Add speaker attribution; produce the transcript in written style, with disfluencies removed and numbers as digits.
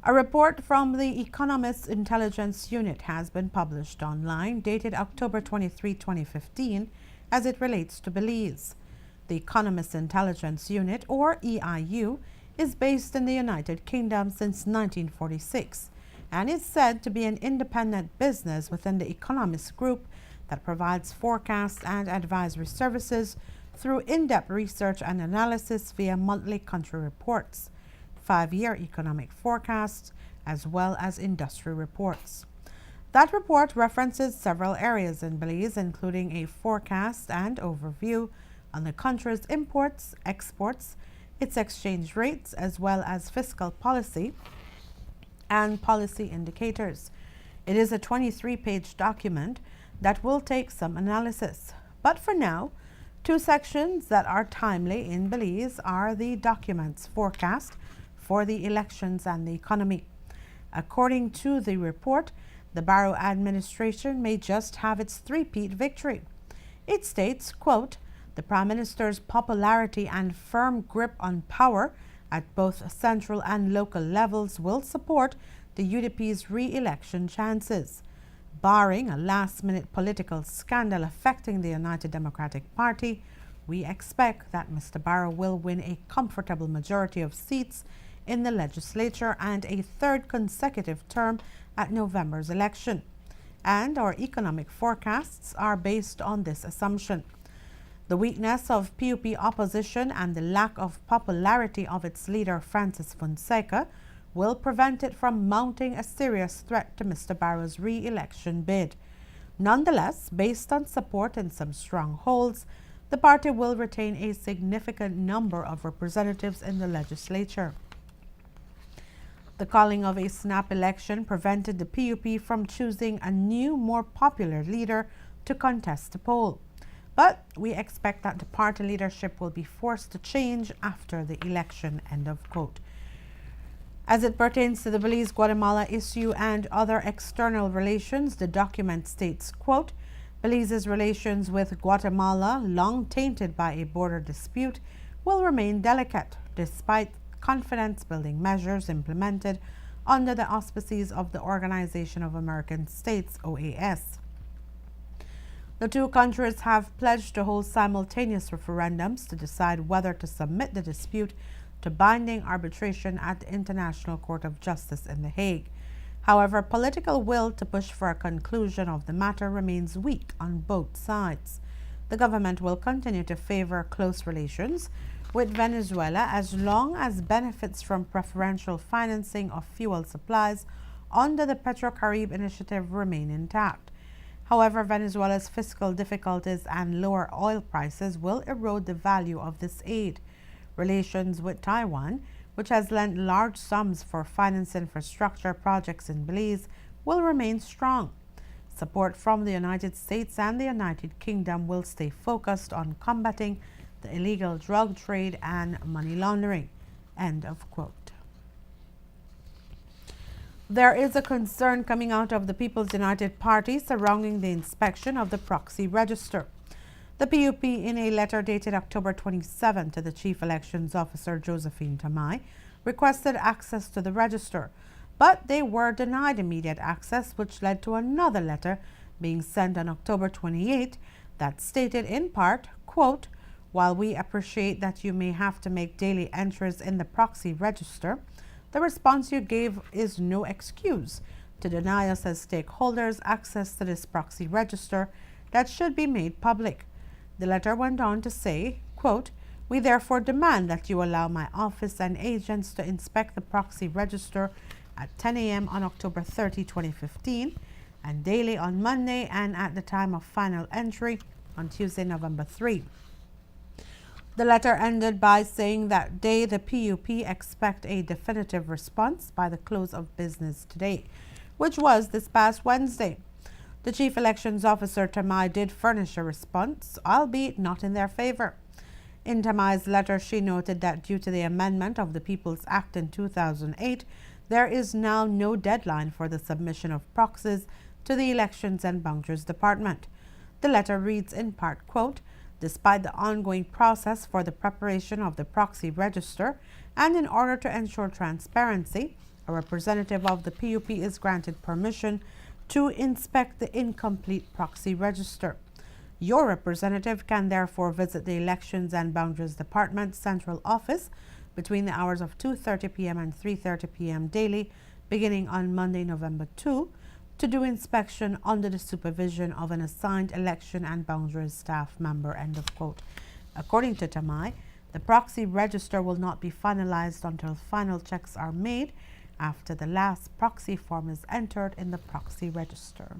Speaker 1: A report from the Economist Intelligence Unit has been published online, dated October 23, 2015, as it relates to Belize. The Economist Intelligence Unit, or EIU, is based in the United Kingdom since 1946 and is said to be an independent business within the Economist Group that provides forecast and advisory services through in-depth research and analysis via monthly country reports, 5-year economic forecasts, as well as industry reports. That report references several areas in Belize, including a forecast and overview on the country's imports, exports, its exchange rates, as well as fiscal policy and policy indicators. It is a 23-page document that will take some analysis. But for now, two sections that are timely in Belize are the document's forecast for the elections and the economy. According to the report, the Barrow administration may just have its three-peat victory. It states, quote, "The Prime Minister's popularity and firm grip on power at both central and local levels will support the UDP's re-election chances. Barring a last-minute political scandal affecting the United Democratic Party, we expect that Mr. Barrow will win a comfortable majority of seats in the legislature and a third consecutive term at November's election. And our economic forecasts are based on this assumption. The weakness of PUP opposition and the lack of popularity of its leader, Francis Fonseca, will prevent it from mounting a serious threat to Mr. Barrow's re-election bid. Nonetheless, based on support in some strongholds, the party will retain a significant number of representatives in the legislature. The calling of a snap election prevented the PUP from choosing a new, more popular leader to contest the poll. But we expect that the party leadership will be forced to change after the election," end of quote. As it pertains to the Belize-Guatemala issue and other external relations, the document states, quote, "Belize's relations with Guatemala, long tainted by a border dispute, will remain delicate despite confidence-building measures implemented under the auspices of the Organization of American States, OAS. The two countries have pledged to hold simultaneous referendums to decide whether to submit the dispute to binding arbitration at the International Court of Justice in The Hague. However, political will to push for a conclusion of the matter remains weak on both sides. The government will continue to favor close relations with Venezuela as long as benefits from preferential financing of fuel supplies under the Petrocaribe initiative remain intact. However, Venezuela's fiscal difficulties and lower oil prices will erode the value of this aid. Relations with Taiwan, which has lent large sums for finance infrastructure projects in Belize, will remain strong. Support from the United States and the United Kingdom will stay focused on combating the illegal drug trade and money laundering," end of quote. There is a concern coming out of the People's United Party surrounding the inspection of the proxy register. The PUP, in a letter dated October 27 to the Chief Elections Officer, Josephine Tamai, requested access to the register, but they were denied immediate access, which led to another letter being sent on October 28 that stated in part, quote, "While we appreciate that you may have to make daily entries in the proxy register, the response you gave is no excuse to deny us as stakeholders access to this proxy register that should be made public." The letter went on to say, quote, "We therefore demand that you allow my office and agents to inspect the proxy register at 10 a.m. on October 30, 2015, and daily on Monday and at the time of final entry on Tuesday, November 3. The letter ended by saying that day the PUP expect a definitive response by the close of business today, which was this past Wednesday. The Chief Elections Officer, Tamai, did furnish a response, albeit not in their favor. In Tamai's letter, she noted that due to the amendment of the People's Act in 2008, there is now no deadline for the submission of proxies to the Elections and Boundaries Department. The letter reads in part, quote, "Despite the ongoing process for the preparation of the proxy register and in order to ensure transparency, A representative of the PUP is granted permission to inspect the incomplete proxy register. Your representative can therefore visit the Elections and Boundaries Department Central Office between the hours of 2:30 p.m. and 3:30 p.m. daily, beginning on Monday, November 2, to do inspection under the supervision of an assigned election and boundaries staff member, end of quote. According to Tamai, the proxy register will not be finalized until final checks are made after the last proxy form is entered in the proxy register.